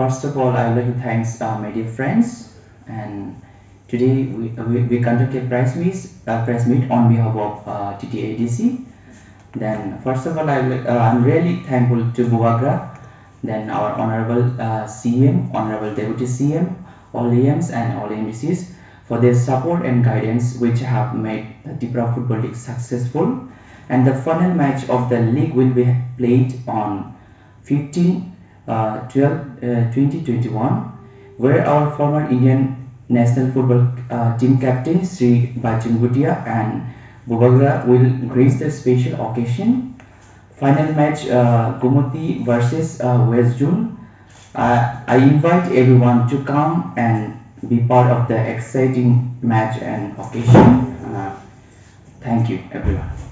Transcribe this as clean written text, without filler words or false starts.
First of all, I would like to thank my dear friends, and today we conduct a press meet on behalf of TTADC. Then, first of all, I'm really thankful to Buvagra, then our Honorable CM, Honorable Deputy CM, all EMs and all MDCs for their support and guidance, which have made the Tripura Football League successful. And the final match of the league will be played on 15 2021, where our former Indian national football team captain Sri Bachchan Bhutia and Buvagra will grace the special occasion. Final match Gumati versus West June. I invite everyone to come and be part of the exciting match and occasion. Thank you, everyone.